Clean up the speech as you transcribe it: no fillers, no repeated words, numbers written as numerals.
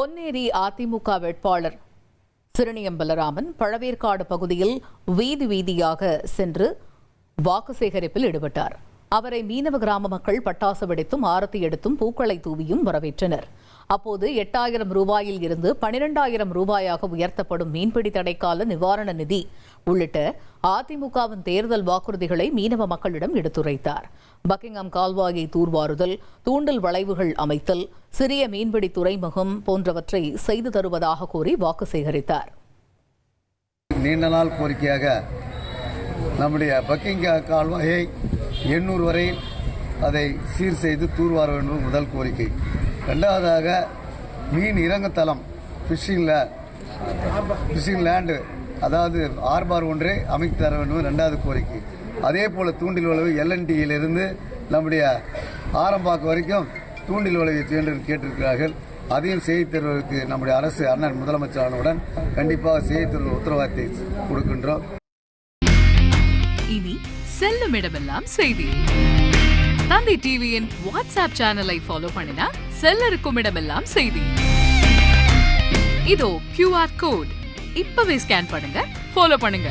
பொன்னேரி அதிமுக வேட்பாளர் சிறுனியம் பலராமன் பழவேற்காடு பகுதியில் வீதி வீதியாக சென்று வாக்கு சேகரிப்பில் ஈடுபட்டார். அவரை மீனவ கிராம மக்கள் பட்டாசு வெடித்தும் ஆரத்தி எடுத்தும் பூக்களை தூவியும் வரவேற்றனர். அப்போது 8,000 ரூபாயில் இருந்து 12,000 ரூபாயாக உயர்த்தப்படும் மீன்பிடி தடைக்கால நிவாரண நிதி உள்ளிட்ட அதிமுகவின் தேர்தல் வாக்குறுதிகளை மீனவ மக்களிடம் எடுத்துரைத்தார். பக்கிங்ஹாம் கால்வாயை தூர்வாருதல், தூண்டல் வளைவுகள் அமைத்தல், சிறிய மீன்பிடி துறைமுகம் போன்றவற்றை செய்து தருவதாக கூறி வாக்கு சேகரித்தார். நீண்ட நாள் கோரிக்கையாக நம்முடைய பக்கிங்ஹாம் கால்வாயை 800 வரை அதை சீர் செய்து தூர்வார வேண்டும் முதல் கோரிக்கை. ரெண்டாவதாக மீன் இறங்குத்தளம் ஃபிஷிங் லேண்டு, அதாவது ஆர்பார் ஒன்றை அமைத்து தர வேண்டும் ரெண்டாவது கோரிக்கை. அதே போல் தூண்டில் வளைவு LNTயிலிருந்து நம்முடைய ஆரம்பாக்கம் வரைக்கும் தூண்டில் வளைவை கேட்டிருக்கிறார்கள். அதையும் செய்து தருவதற்கு நம்முடைய அரசு அண்ணன் முதலமைச்சரானவுடன் கண்டிப்பாக செய்து தருவ உத்தரவாதத்தை கொடுக்கின்றோம். இனி செல்லும் இடமெல்லாம் செய்தி. தந்தை டிவியின் வாட்ஸ்அப் சேனலை ஃபாலோ பண்ணினா செல்லருக்கும் இடமெல்லாம் செய்தி. இதோ QR கோட் இப்பவே ஸ்கேன் பண்ணுங்க, ஃபாலோ பண்ணுங்க.